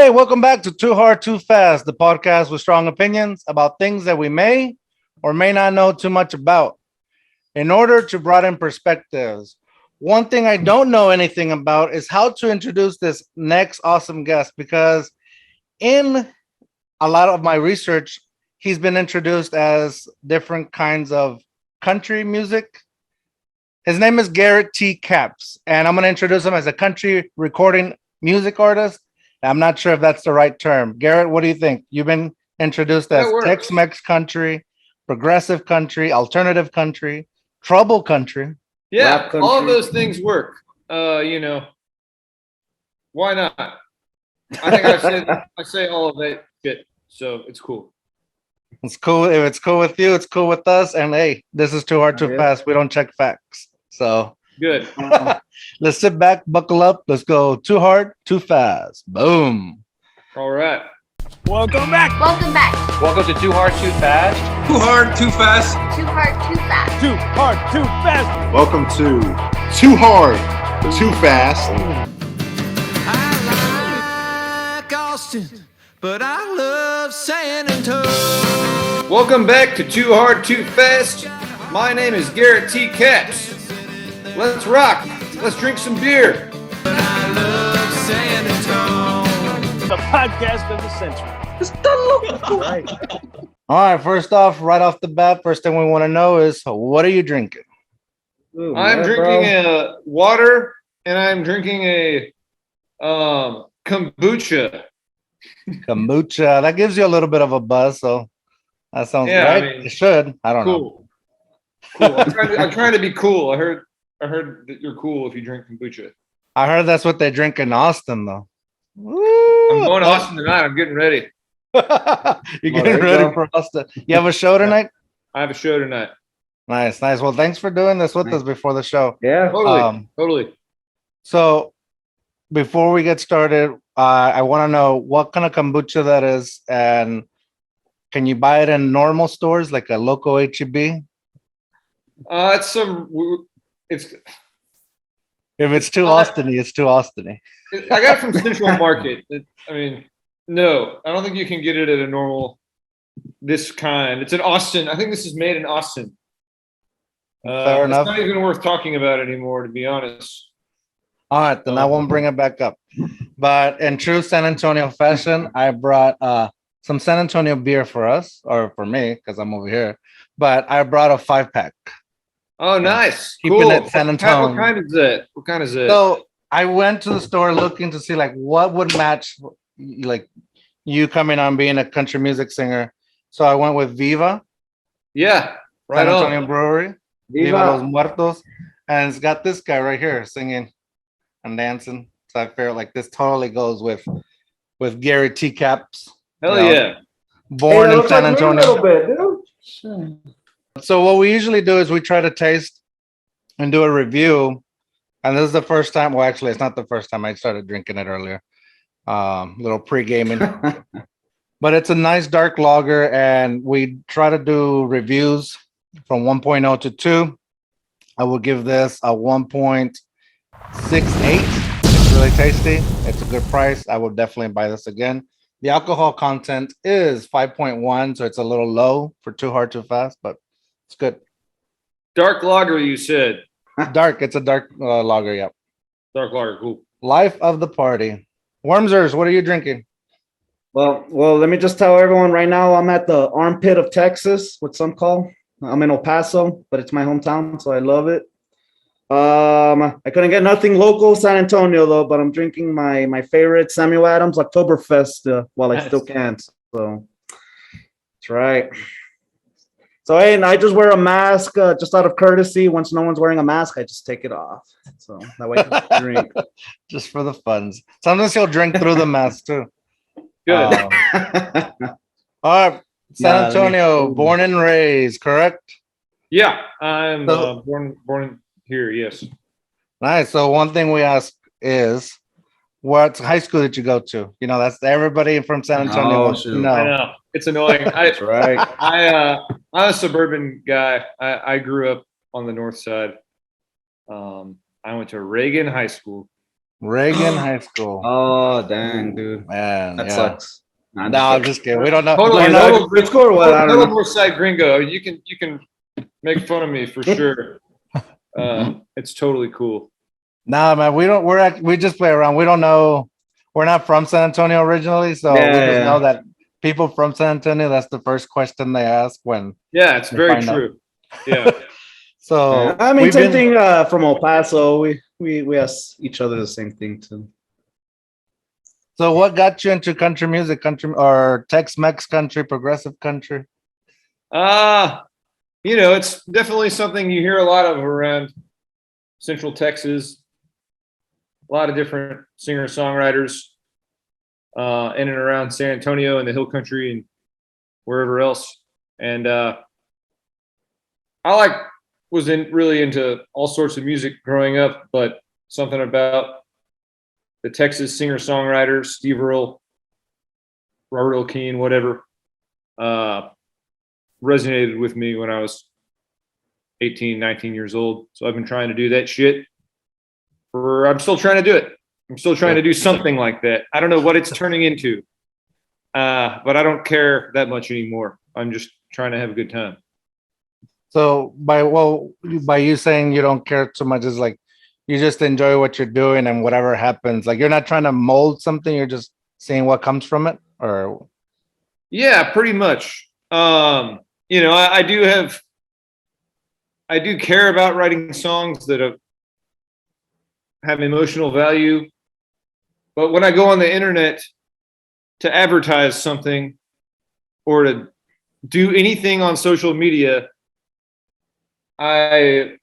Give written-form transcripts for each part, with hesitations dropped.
Hey, welcome back to Too Hard, Too Fast, the podcast with strong opinions about things that we may or may not know too much about. In order to broaden perspectives, one thing I don't know anything about is how to introduce this next awesome guest because in a lot of my research, he's been introduced as different kinds of country music. His name is Garrett T. Caps, and I'm going to introduce him as a country recording music artist. I'm not sure if that's the right term. Garrett, what do you think? You've been introduced as Tex-Mex country, progressive country, alternative country, trouble country. Yeah, country. All of those things work. Why not? I think I say all of it good, so it's cool. It's cool. If it's cool with you, it's cool with us. And hey, this is Too Hard, Too Fast. We don't check facts. So good. Let's sit back, buckle up. Let's go. Too hard, too fast. Boom. All right. Welcome back. Welcome back. Welcome to Too Hard, Too Fast. Too hard, too fast. Too hard, too fast. Too hard, too fast. Welcome to Too Hard, Too Fast. I like Austin, but I love San Antone. Welcome back to Too Hard, Too Fast. My name is Garrett T. Caps. Let's rock. Let's drink some beer. But I love San Antone. The podcast of the century. Right. All right. First off, right off the bat, first thing we want to know is what are you drinking? Ooh, I'm drinking a water and I'm drinking a kombucha. Kombucha. That gives you a little bit of a buzz, so that sounds right. I mean, it should. I don't know. Cool. I'm trying to be cool. I heard that you're cool if you drink kombucha. I heard that's what they drink in Austin, though. Woo! I'm going to Austin tonight. I'm getting ready. You're getting ready for Austin. You have a show tonight? I have a show tonight. Nice. Well, thanks for doing this with us before the show. Yeah, totally. So, before we get started, I want to know what kind of kombucha that is, and can you buy it in normal stores like a local HEB? If it's too Austin-y, it's too Austin-y. I got it from Central Market. No, I don't think you can get it at a normal this kind. It's in Austin. I think this is made in Austin. Fair enough. It's not even worth talking about anymore, to be honest. All right, then I won't bring it back up. But in true San Antonio fashion, I brought some San Antonio beer for us, or for me, because I'm over here. But I brought a 5-pack. Oh, nice. Keeping cool. it San Antone. What kind is it? What kind is it? So I went to the store looking to see like what would match like you coming on being a country music singer. So I went with Viva. Yeah. Right San on. Antonio Brewery. Viva Los Muertos. And it's got this guy right here singing and dancing. So I feel like this totally goes with Garrett T. Caps. Hell yeah. Born in San Antonio. A little bit, dude. So what we usually do is we try to taste and do a review. And this is the first time. Well, actually, it's not the first time. I started drinking it earlier. Little pre-gaming. But it's a nice dark lager. And we try to do reviews from 1.0 to 2. I will give this a 1.68. It's really tasty. It's a good price. I will definitely buy this again. The alcohol content is 5.1. So it's a little low for Too Hard, Too Fast. But it's good. Dark lager, you said. Dark. It's a dark lager. Yep. Dark lager. Cool. Life of the party. Wormsers, what are you drinking? Well, let me just tell everyone right now, I'm at the armpit of Texas, what some call. I'm in El Paso, but it's my hometown, so I love it. I couldn't get nothing local San Antonio though, but I'm drinking my favorite Samuel Adams Oktoberfest while I still can. So that's right. So, hey, and I just wear a mask just out of courtesy. Once no one's wearing a mask, I just take it off. So that way I can drink. Just for the funds. Sometimes he'll drink through the mask too. Good. All right. San Antonio, born and raised, correct? Yeah, I'm born here, yes. Nice. So one thing we ask is, what high school did you go to? You know, that's everybody from San Antonio wants to know. I know. It's annoying. That's right. I'm a suburban guy. I grew up on the north side. I went to Reagan High School. Reagan High School. Oh, dang, dude. Man, That yeah. sucks. Nah, No, I'm just kidding. We don't know. Hold we're on, not- hold on. Good score or what? I don't Total know. North Side Gringo. You can make fun of me for sure. It's totally cool. Nah, man, we just play around. We don't know. We're not from San Antonio originally, so we just know that people from San Antonio, that's the first question they ask when. Yeah, it's We'll very find out. true. Yeah. So I mean, we've same been- thing from El Paso. We ask each other the same thing too. So what got you into country music, country or Tex-Mex country, progressive country? It's definitely something you hear a lot of around Central Texas. A lot of different singer-songwriters in and around San Antonio and the Hill Country and wherever else. And was really into all sorts of music growing up, but something about the Texas singer-songwriters, Steve Earle, Robert Earl Keen, whatever, resonated with me when I was 18, 19 years old. So I've been trying to do that shit. I'm still trying to do it. I'm still trying to do something like that. I don't know what it's turning into, but I don't care that much anymore. I'm just trying to have a good time. So by you saying you don't care too much is like you just enjoy what you're doing and whatever happens. Like you're not trying to mold something, you're just seeing what comes from it, or Yeah, pretty much. I do care about writing songs that have emotional value. But when I go on the internet to advertise something or to do anything on social media, I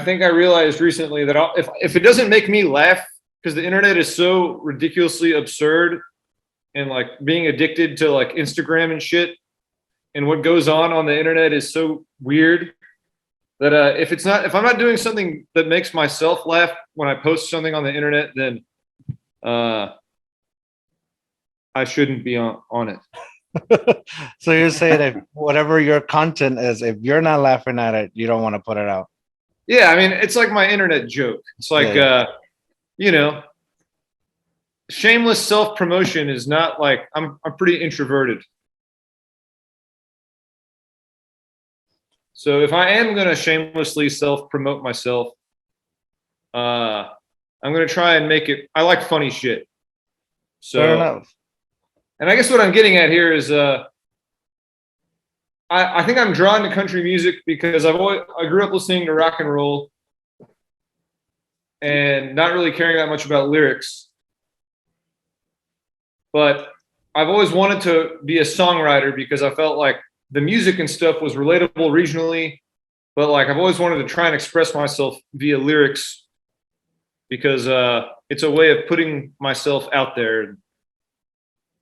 think I realized recently that if it doesn't make me laugh, because the internet is so ridiculously absurd and like being addicted to like Instagram and shit, and what goes on the internet is so weird that if I'm not doing something that makes myself laugh when I post something on the internet, then I shouldn't be on it. So you're saying if whatever your content is, if you're not laughing at it, you don't want to put it out. Yeah, I mean, it's like my internet joke. It's like, shameless self-promotion is not like, I'm pretty introverted. So if I am going to shamelessly self-promote myself, I'm going to try and make it, I like funny shit. So, Fair enough. And I guess what I'm getting at here is, I think I'm drawn to country music because I grew up listening to rock and roll and not really caring that much about lyrics. But I've always wanted to be a songwriter because I felt like the music and stuff was relatable regionally, but like I've always wanted to try and express myself via lyrics because it's a way of putting myself out there.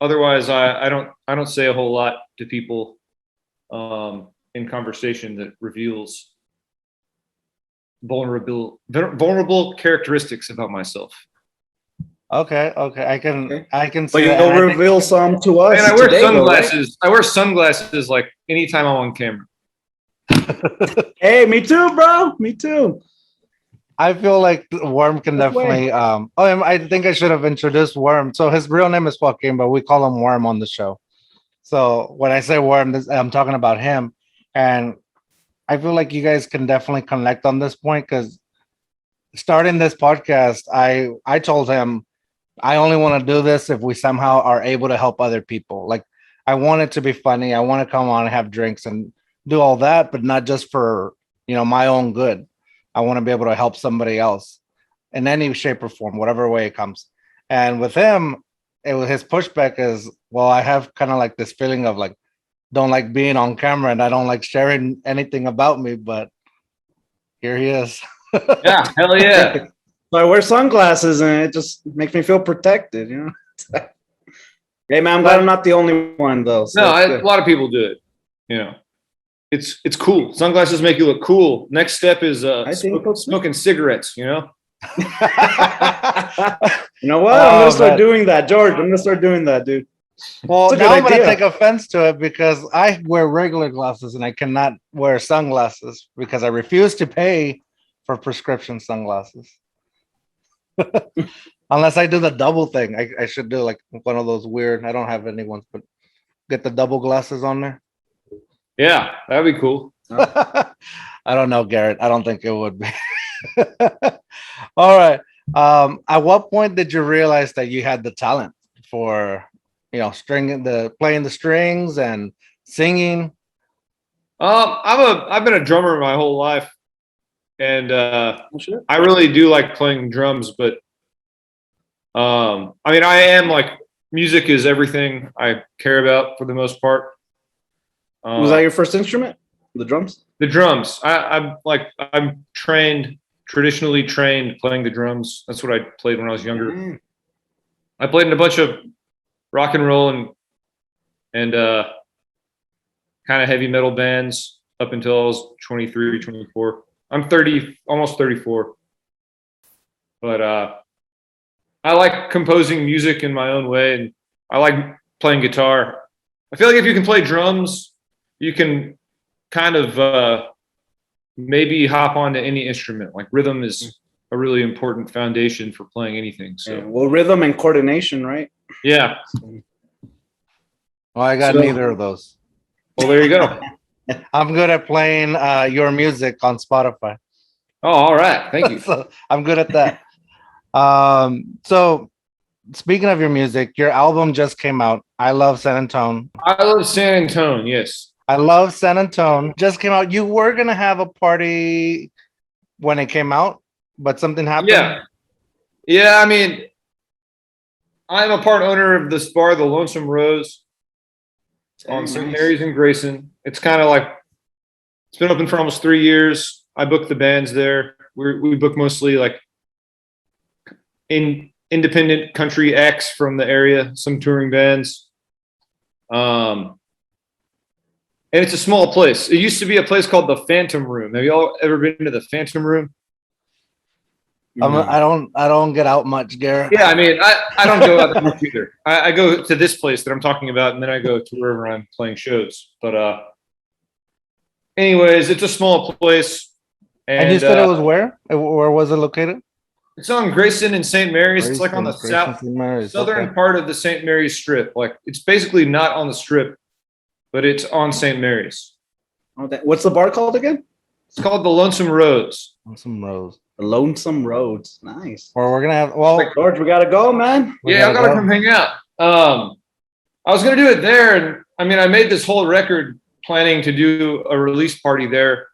Otherwise, I don't say a whole lot to people in conversation that reveals vulnerable characteristics about myself. Okay. I can But see that. you'll And I think- reveal some to us. And I wear today, though, sunglasses. I wear sunglasses like anytime I'm on camera. right? Hey, me too, bro. Me too. I feel like Worm can That's definitely. I think I should have introduced Worm. So his real name is Joaquin, but we call him Worm on the show. So when I say Worm, I'm talking about him, and I feel like you guys can definitely connect on this point because starting this podcast, I told him I only want to do this if we somehow are able to help other people. Like I want it to be funny. I want to come on and have drinks and do all that, but not just for my own good. I want to be able to help somebody else in any shape or form, whatever way it comes. And with him, his pushback is, well, I have kind of like this feeling of like, don't like being on camera and I don't like sharing anything about me, but here he is. Yeah, hell yeah. So I wear sunglasses and it just makes me feel protected, Hey man, I'm glad I'm not the only one though. So No, that's good. a lot of people do it. It's cool. Sunglasses make you look cool. Next step is smoking cigarettes. You know what? Oh, I'm gonna start man. doing that, George. I'm gonna start doing that, dude. Well, It's a now good I'm going to idea. take offense to it because I wear regular glasses and I cannot wear sunglasses because I refuse to pay for prescription sunglasses. Unless I do the double thing. I should do like one of those weird, I don't have any ones, but get the double glasses on there. Yeah, that'd be cool. I don't know, Garrett. I don't think it would be. All right. At what point did you realize that you had the talent for, playing the strings and singing? I've been a drummer my whole life, and I really do like playing drums. But I mean, I am like, music is everything I care about for the most part. Was that your first instrument? The drums? The drums. I'm traditionally trained playing the drums. That's what I played when I was younger. Mm. I played in a bunch of rock and roll and kind of heavy metal bands up until I was 23, 24. I'm 30, almost 34. But I like composing music in my own way, and I like playing guitar. I feel like if you can play drums, you can kind of maybe hop onto any instrument. Like rhythm is a really important foundation for playing anything. So well, rhythm and coordination, right? yeah. Well, I got neither of those. Well, there you go. I'm good at playing your music on Spotify. Oh, all right. Thank you. So I'm good at that. So speaking of your music, your album just came out. I Love San Antone. I love San Antone. Yes. I Love San Antone just came out. You were gonna have a party when it came out, but something happened. Yeah. I mean, I'm a part owner of this bar, the Lonesome Rose, on St. Mary's in Grayson. It's kind of like, it's been open for almost 3 years. I book the bands there. We book mostly like independent country acts from the area, some touring bands. And it's a small place. It used to be a place called the Phantom Room. Have y'all ever been to the Phantom Room? I don't get out much, Garrett. Yeah, I mean, I don't go out that much either. I go to this place that I'm talking about, and then I go to wherever I'm playing shows. But anyways, it's a small place. And you said it was where? Where was it located? It's on Grayson and St. Mary's. It's like on the southern part of the St. Mary's Strip. Like, it's basically not on the Strip, but it's on St. Mary's. What's the bar called again? It's called the Lonesome Rose. Lonesome Rose. The Lonesome Roads. Nice. Or we're gonna have. Well, George, we gotta go, man. Yeah, I gotta come hang out. I was gonna do it there, and I mean, I made this whole record planning to do a release party there.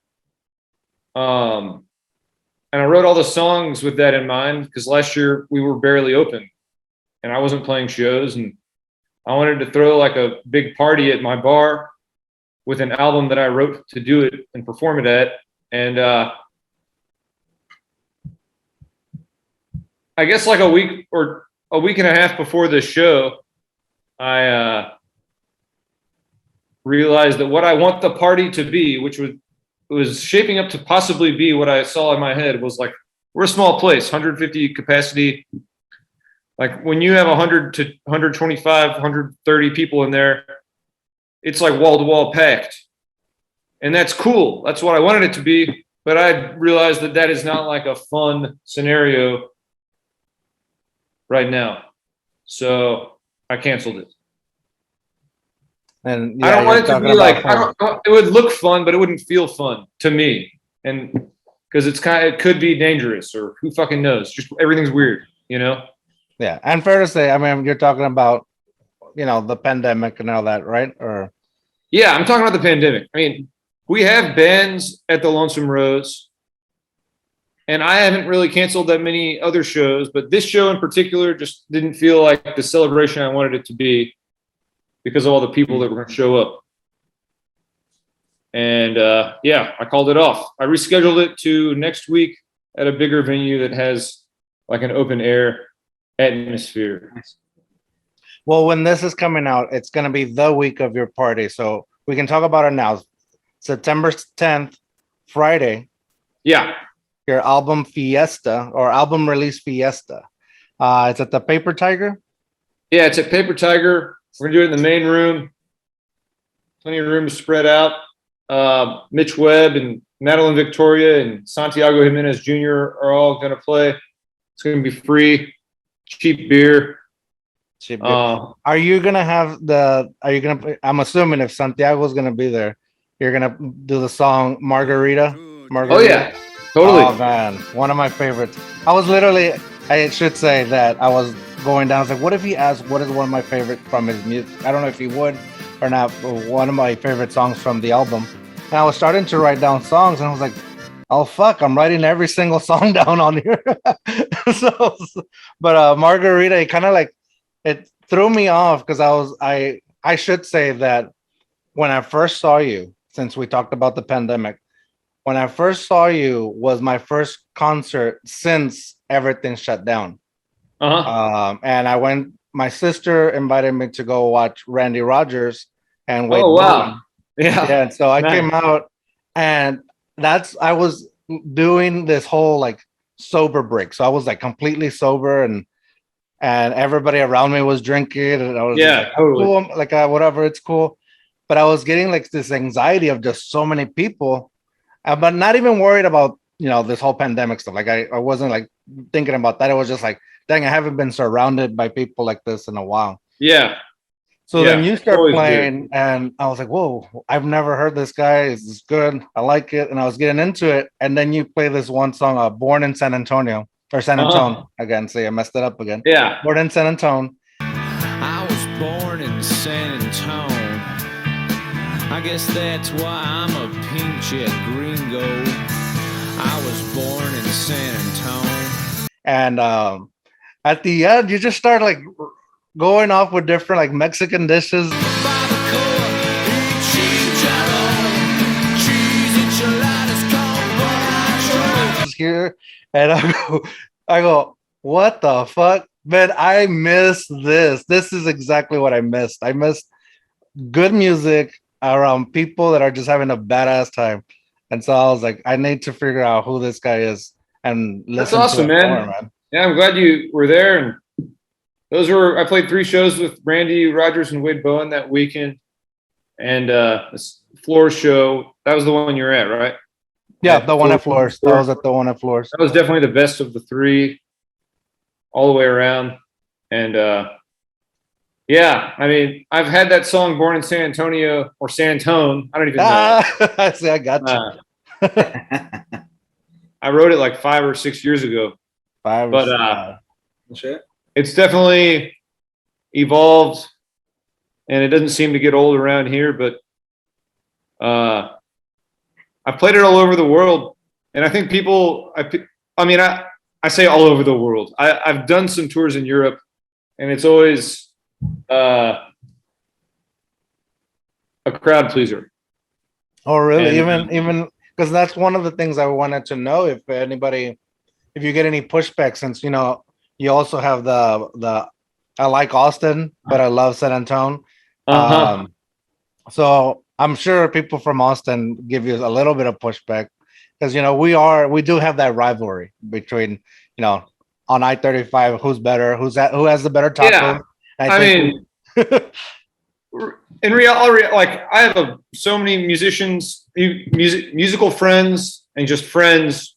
And I wrote all the songs with that in mind, because last year we were barely open and I wasn't playing shows, and I wanted to throw like a big party at my bar with an album that I wrote to do it and perform it at. And I guess like a week and a half before the show, I realized that what I want the party to be, which was shaping up to possibly be what I saw in my head, was like, we're a small place, 150 capacity. Like when you have 100 to 125, 130 people in there, it's like wall to wall packed. And that's cool. That's what I wanted it to be. But I realized that that is not like a fun scenario right now. So I canceled it. and I don't want it to be like, fun. it would look fun, but it wouldn't feel fun to me. And because it could be dangerous, or who fucking knows? Just everything's weird, you know? Yeah, and fair to say, I mean, you're talking about, the pandemic and all that, right? Or Yeah, I'm talking about the pandemic. I mean, we have bands at the Lonesome Rose, and I haven't really canceled that many other shows, but this show in particular just didn't feel like the celebration I wanted it to be because of all the people that were going to show up. And yeah, I called it off. I rescheduled it to next week at a bigger venue that has like an open air atmosphere. well, when this is coming out, it's going to be the week of your party, so we can talk about it now. September 10th, Friday. Yeah. Your album Fiesta, or Album Release Fiesta. It's at the Paper Tiger. Yeah, it's at Paper Tiger. We're gonna do it in the main room. Plenty of room to spread out. Mitch Webb and Madeline Victoria and Santiago Jimenez Jr. are all gonna play. It's gonna be free. cheap beer. Are you gonna have the? Are you gonna? I'm assuming if Santiago's gonna be there, you're gonna do the song Margarita. Oh yeah, totally. Oh man, one of my favorites. I was literally. I should say that I was going down. I was like, what if he asked what is one of my favorite from his music? I don't know if he would or not. But one of my favorite songs from the album. And I was starting to write down songs, and I was like, oh fuck, I'm writing every single song down on here. But Margarita, it kind of like it threw me off because I should say that when I first saw you, since we talked about the pandemic, when I first saw you was my first concert since everything shut down. And I went. My sister invited me to go watch Randy Rogers and Wade. Oh wow! Yeah, and so I Nice. came out, and I was doing this whole like sober break. So I was like completely sober, and everybody around me was drinking, and I was like, totally. cool, like whatever, it's cool. But I was getting like this anxiety of just so many people, but not even worried about this whole pandemic stuff. Like I wasn't like thinking about that. It was just like, dang, I haven't been surrounded by people like this in a while. Yeah. So then you start always playing, and I was like, whoa, I've never heard this guy. This is good. I like it. And I was getting into it. And then you play this one song, Born in San Antonio, or San Antone again. See, I messed it up again. Yeah. Born in San Antone. I was born in San Antone. I guess that's why I'm a pinche gringo. I was born in San Antone. And at the end, you just start like going off with different like Mexican dishes. Here, and I go, what the fuck? Man, I miss this. This is exactly what I missed. I missed good music around people that are just having a badass time. And so I was like, I need to figure out who this guy is and listen. That's awesome, to it man. more, man. Yeah, I'm glad you were there. And I played 3 shows with Randy Rogers and Wade Bowen that weekend. And this Floor show, that was the one you were at, right? Yeah, the one at Floors. That was at the one at Floors. That was definitely the best of the 3 all the way around. And yeah, I mean, I've had that song Born in San Antonio or San Antone. I don't even know. See, I got you. I wrote it like 5 or 6 years ago. It's definitely evolved, and it doesn't seem to get old around here, but I played it all over the world, and I think people, I say all over the world. I've done some tours in Europe, and it's always a crowd pleaser. Oh, really? And, even because that's one of the things I wanted to know, if you get any pushback, since you also have the I like Austin, but I love San Antone. So I'm sure people from Austin give you a little bit of pushback because we do have that rivalry between on I-35, who's better, who has the better taco. Yeah. I mean, in reality, like I have so many musical friends and just friends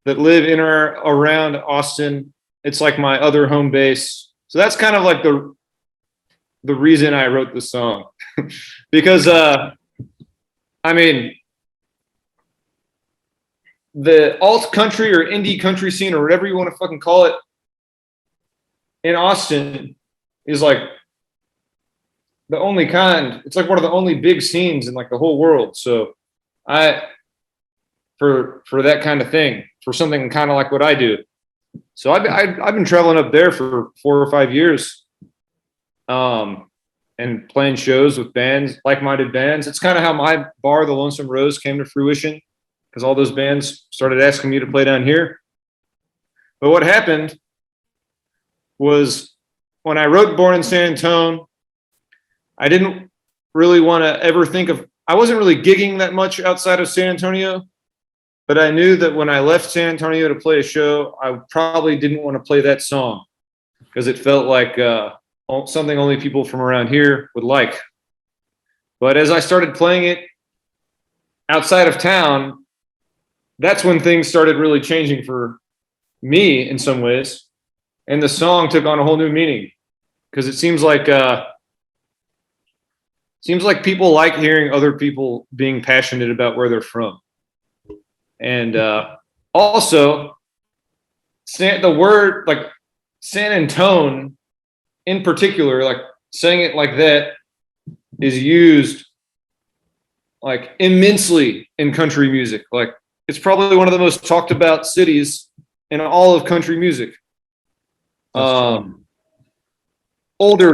that live in or around Austin. It's like my other home base. So that's kind of like the reason I wrote this song. Because I mean, the alt country or indie country scene or whatever you want to fucking call it in Austin is like the only kind. It's like one of the only big scenes in like the whole world. So for that kind of thing, for something kind of like what I do. So I've been traveling up there for 4 or 5 years, and playing shows with bands, like-minded bands. It's kind of how my bar, the Lonesome Rose, came to fruition, because all those bands started asking me to play down here. But what happened was when I wrote Born in San Antone, I didn't really want to ever think of, I wasn't really gigging that much outside of San Antonio, but I knew that when I left San Antonio to play a show, I probably didn't want to play that song because it felt like something only people from around here would like. But as I started playing it outside of town, that's when things started really changing for me in some ways. and the song took on a whole new meaning because it seems like people like hearing other people being passionate about where they're from. And also, the word like San Antone in particular, like saying it like that is used like immensely in country music. Like it's probably one of the most talked about cities in all of country music. Older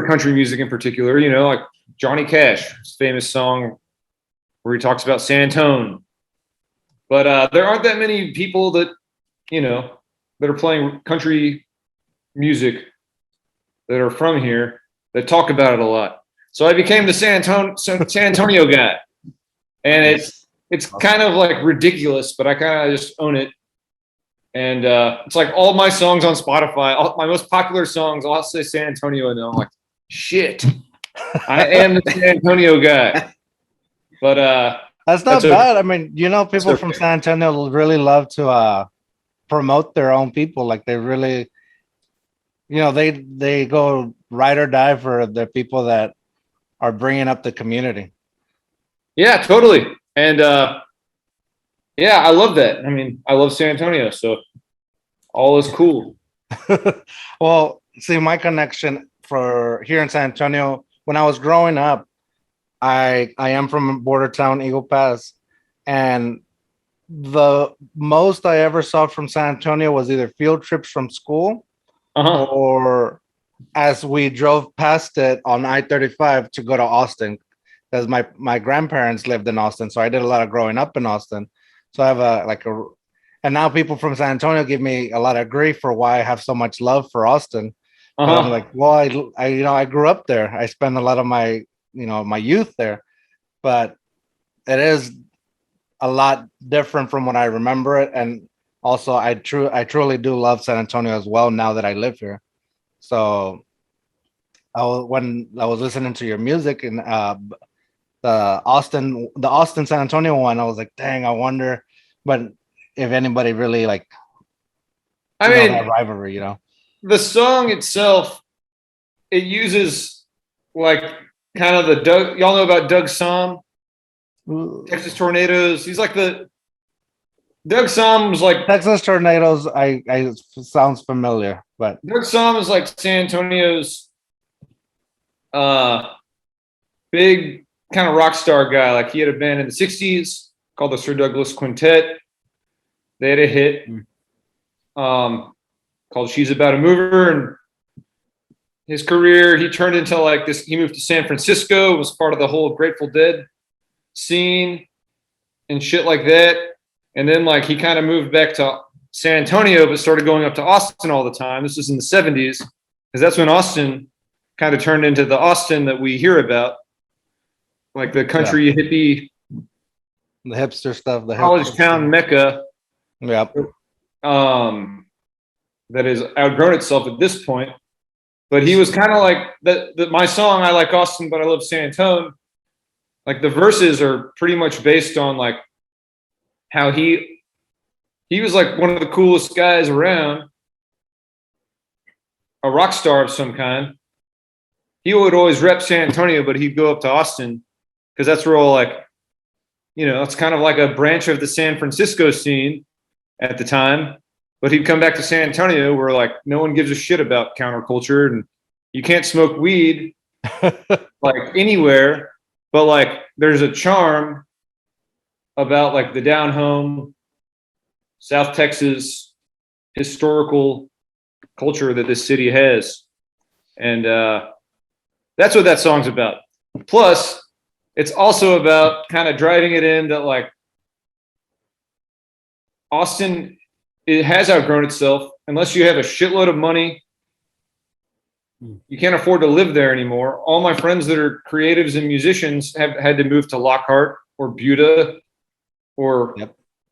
country music in particular, you know, like Johnny Cash's famous song where he talks about San Antone. But there aren't that many people that, you know, that are playing country music that are from here that talk about it a lot. So I became the San Antonio guy. And it's kind of like ridiculous, but I kind of just own it. And it's like all my songs on Spotify, my most popular songs, I'll say San Antonio, and I'm like, shit, I am the San Antonio guy. But that's not bad. I mean, you know, people from San Antonio really love to promote their own people. Like they really, you know, they go ride or die for the people that are bringing up the community. Yeah, totally. And yeah, I love that. I mean, I love San Antonio, so all is cool. Well, see, my connection for here in San Antonio, when I was growing up, I am from a border town, Eagle Pass, and the most I ever saw from San Antonio was either field trips from school or as we drove past it on I-35 to go to Austin, because my grandparents lived in Austin, so I did a lot of growing up in Austin. So I have and now people from San Antonio give me a lot of grief for why I have so much love for Austin. I'm like, well, I grew up there. I spent a lot of my youth there, but it is a lot different from what I remember it. And also I truly do love San Antonio as well now that I live here. So when I was listening to your music and the Austin San Antonio one, I was like, dang, I wonder, but if anybody really like, I mean, that rivalry, you know. The song itself, it uses like kind of the Doug. Y'all know about Doug Somm, Texas Tornadoes. He's like Doug Somm was like Texas Tornadoes. I sounds familiar, but Doug Somm is like San Antonio's big kind of rock star guy. Like he had a band in the '60s called the Sir Douglas Quintet. They had a hit called "She's About a Mover," and his career, he turned into like this. He moved to San Francisco, was part of the whole Grateful Dead scene and shit like that. And then like he kind of moved back to San Antonio, but started going up to Austin all the time. This was in the '70s, because that's when Austin kind of turned into the Austin that we hear about, like the country hippie, the hipster stuff, the college town mecca. Yeah. That has outgrown itself at this point. But he was kind of like that. My song, I like Austin, but I love San Antone. Like the verses are pretty much based on like how he was like one of the coolest guys around, a rock star of some kind. He would always rep San Antonio, but he'd go up to Austin because that's where all like, you know, it's kind of like a branch of the San Francisco scene at the time. But he'd come back to San Antonio where like no one gives a shit about counterculture and you can't smoke weed like anywhere, but like there's a charm about like the down home South Texas historical culture that this city has. And that's what that song's about. Plus, it's also about kind of driving it in that like Austin, it has outgrown itself. Unless you have a shitload of money, you can't afford to live there anymore. All my friends that are creatives and musicians have had to move to Lockhart or Buda or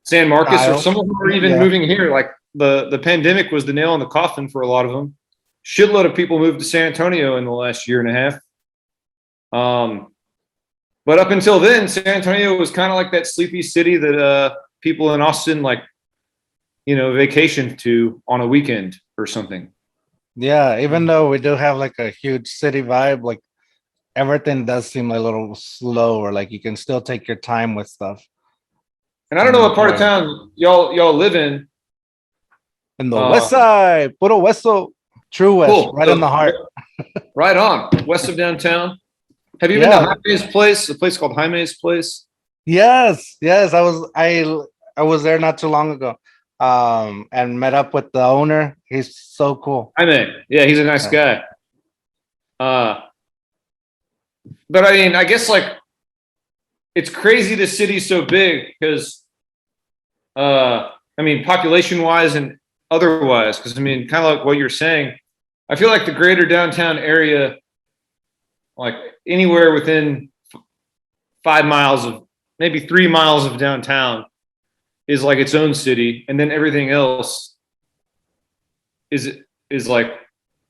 San Marcos, or some of them are even moving here. Like the pandemic was the nail in the coffin for a lot of them. Shitload of people moved to San Antonio in the last year and a half. But up until then, San Antonio was kind of like that sleepy city that people in Austin like, you know, vacation to on a weekend or something. Yeah, even though we do have like a huge city vibe, like everything does seem a little slow, or like you can still take your time with stuff. And I don't know what part of Right. town y'all live in. In the west side, puro hueso, true west, Cool. right in the heart. Right on, west of downtown. Have you been Yeah. to Jaime's place? A place called Jaime's place. Yes, yes, I was there not too long ago, and met up with the owner. He's so cool. Jaime, yeah, he's a nice guy. But I mean, I guess like it's crazy the city's so big because, I mean, population wise and otherwise, because I mean, kind of like what you're saying, I feel like the greater downtown area, like anywhere within 5 miles of maybe 3 miles of downtown, is like its own city, and then everything else is like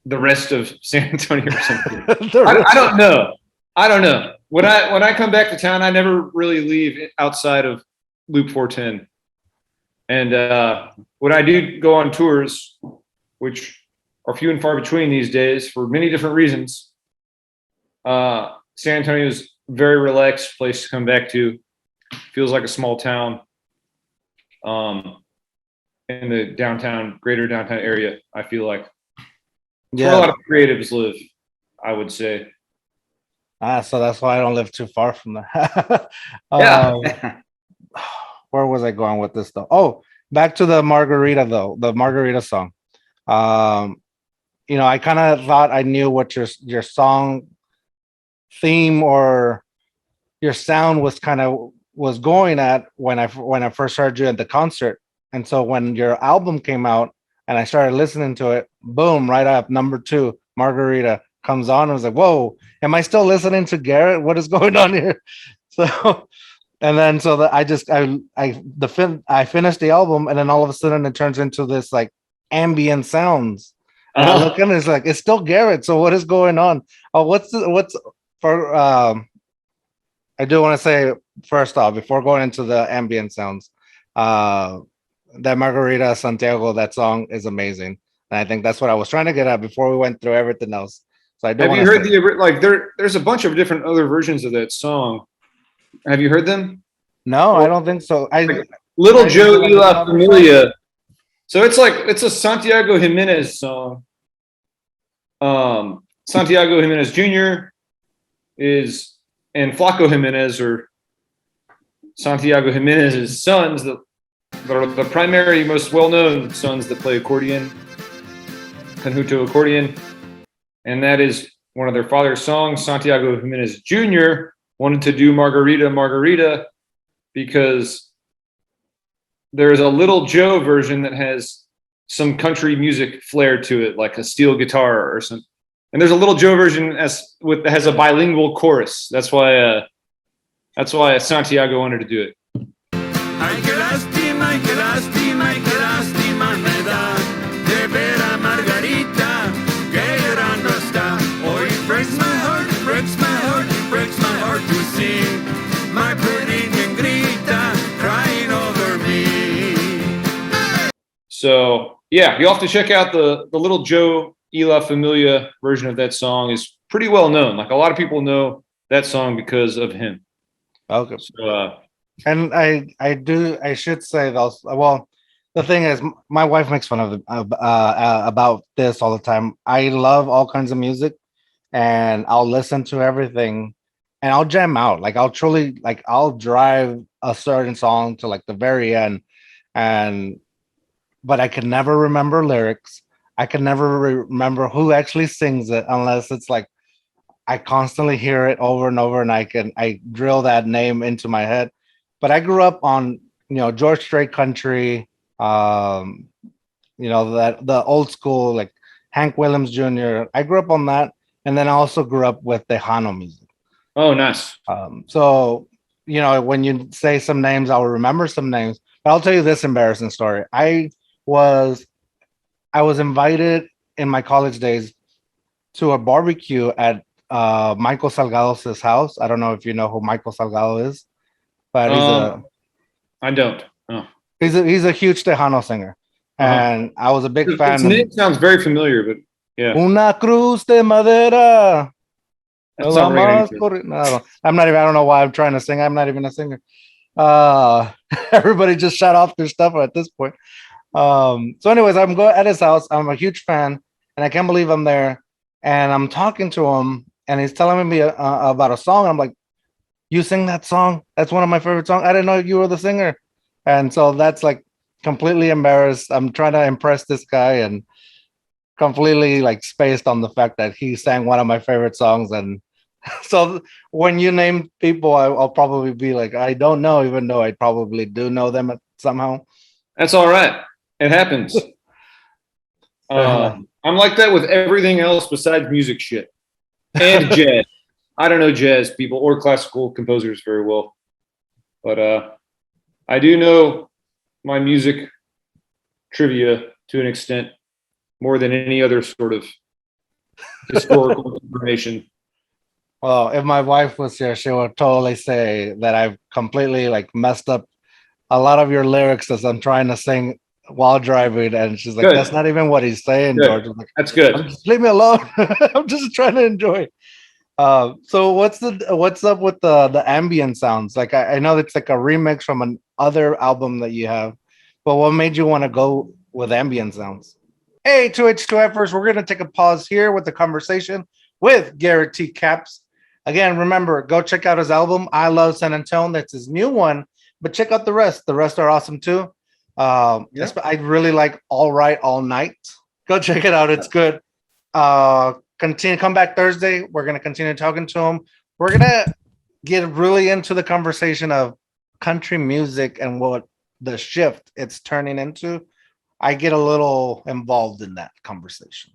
the rest of San Antonio or something. I don't know. I don't know. When I come back to town, I never really leave outside of Loop 410. And when I do go on tours, which are few and far between these days for many different reasons, San Antonio is a very relaxed place to come back to. Feels like a small town in the greater downtown area, I feel like. Where a lot of creatives live, I would say. So that's why I don't live too far from there. Yeah. Where was I going with this though? Oh, back to the Margarita though, the Margarita song. I kind of thought I knew what your song theme or your sound was going at when I first heard you at the concert. And so when your album came out and I started listening to it, boom, right up number 2, Margarita comes on. I was like, whoa, am I still listening to Garrett? What is going on here? So, and then so that I finished the album, and then all of a sudden it turns into this like ambient sounds. And I look at it, it's like it's still Garrett. So what is going on? Oh, what's for? I do want to say first off, before going into the ambient sounds, that Margarita Santiago, that song is amazing, and I think that's what I was trying to get at before we went through everything else. So I do. Have you heard there's a bunch of different other versions of that song. Have you heard them? No, I don't think so. Little Joe y La Familia. So it's a Santiago Jimenez song. Santiago Jimenez Jr. and Flaco Jimenez, or Santiago Jimenez's sons, that are the primary, most well-known sons that play accordion, conjunto accordion. And that is one of their father's songs. Santiago Jimenez Jr. wanted to do Margarita because there's a Little Joe version that has some country music flair to it, like a steel guitar or something. And there's a Little Joe version that has a bilingual chorus. That's why Santiago wanted to do it. Ay, qué lástima me da de ver a Margarita, que llorando está. Oh, it breaks my heart to see my pretty negrita crying over me. So, yeah, you'll have to check out the Little Joe y La Familia version of that song. Is pretty well known. Like, a lot of people know that song because of him. Okay. So, and I should say though, well, the thing is, my wife makes fun about this all the time. I love all kinds of music, and I'll listen to everything, and I'll jam out. Like I'll drive a certain song to like the very end, but I can never remember lyrics. I can never remember who actually sings it unless it's like I constantly hear it over and over, and I drill that name into my head. But I grew up on, George Strait country, that the old school, like Hank Williams Jr. I grew up on that. And then I also grew up with Tejano music. Oh, nice. So, when you say some names, I'll remember some names. But I'll tell you this embarrassing story. I was invited in my college days to a barbecue at Michael Salgado's house. I don't know if you know who Michael Salgado is. But I don't. Oh. He's a huge Tejano singer, and I was a big fan. His name sounds very familiar, but Yeah. Una cruz de madera. That's not ringing any bells. No, I don't know why I'm trying to sing. I'm not even a singer. Everybody just shut off their stuff at this point. So anyways, I'm going at his house. I'm a huge fan, and I can't believe I'm there. And I'm talking to him, and he's telling me about a song. I'm like, you sing that song? That's one of my favorite songs. I didn't know you were the singer. And so that's like completely embarrassed. I'm trying to impress this guy and completely like spaced on the fact that he sang one of my favorite songs. And so when you name people, I'll probably be like, I don't know, even though I probably do know them somehow. That's all right. It happens. I'm like that with everything else besides music shit and jazz. I don't know jazz people or classical composers very well, but I do know my music trivia to an extent more than any other sort of historical information. Well, if my wife was here, she would totally say that I've completely like messed up a lot of your lyrics as I'm trying to sing while driving, and she's like, Good. "That's not even what he's saying, Good. George." I'm like, That's good. Just leave me alone. I'm just trying to enjoy. So what's up with the ambient sounds? Like I know it's like a remix from an other album that you have, but what made you want to go with ambient sounds? Hey, 2H2Fers, we're gonna take a pause here with the conversation with Garrett T. Caps. Again, remember, go check out his album, I Love San Antone. That's his new one, but check out the rest. The rest are awesome too. I really like All Right All Night. Go check it out. It's good. Come back Thursday. We're going to continue talking to him. We're going to get really into the conversation of country music and what the shift it's turning into. I get a little involved in that conversation.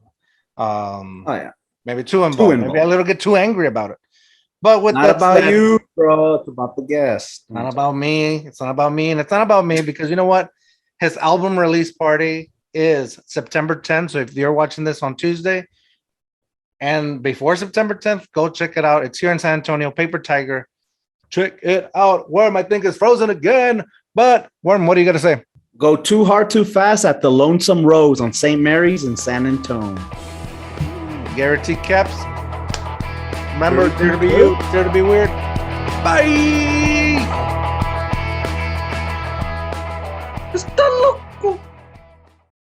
Maybe too involved. Maybe a little get too angry about it. But with not that about said, you, bro. It's about the guest. Not about me. It's not about me, and it's not about me because you know what? His album release party is September 10th. So if you're watching this on Tuesday and before September 10th, go check it out. It's here in San Antonio, Paper Tiger. Check it out. Worm, I think, is frozen again. But Worm, what do you got to say? Go 2Hard2Fast at the Lonesome Rose on St. Mary's in San Antone. Garrett T. Caps. Remember, dare to be you, dare to be weird. Bye. Está loco.